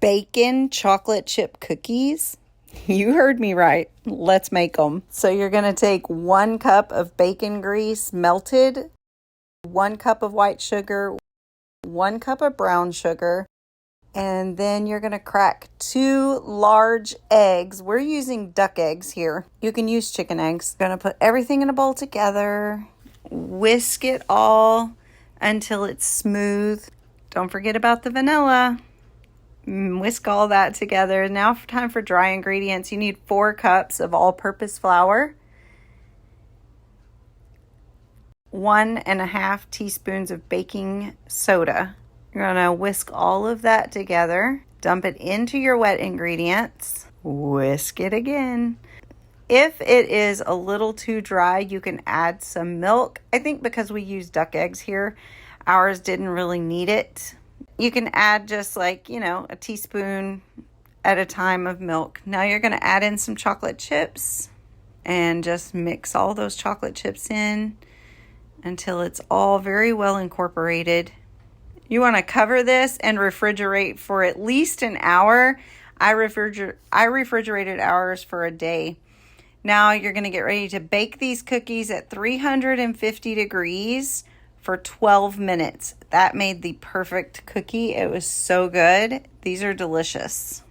bacon chocolate chip cookies. You heard me right. Let's make them. So you're going to take 1 cup of bacon grease melted, 1 cup of white sugar, 1 cup of brown sugar, and then you're going to crack 2 large eggs. We're using duck eggs here. You can use chicken eggs. Going to put everything in a bowl together. Whisk it all until it's smooth. Don't forget about the vanilla. Whisk all that together. Now time for dry ingredients. You need 4 cups of all-purpose flour, 1.5 teaspoons of baking soda. You're going to whisk all of that together. Dump it into your wet ingredients. Whisk it again. If it is a little too dry, you can add some milk. I think because we use duck eggs here, ours didn't really need it. You can add just like, a teaspoon at a time of milk. Now you're going to add in some chocolate chips and just mix all those chocolate chips in until it's all very well incorporated. You want to cover this and refrigerate for at least an hour. I refrigerated ours for a day. Now you're going to get ready to bake these cookies at 350 degrees for 12 minutes. That made the perfect cookie. It was so good. These are delicious.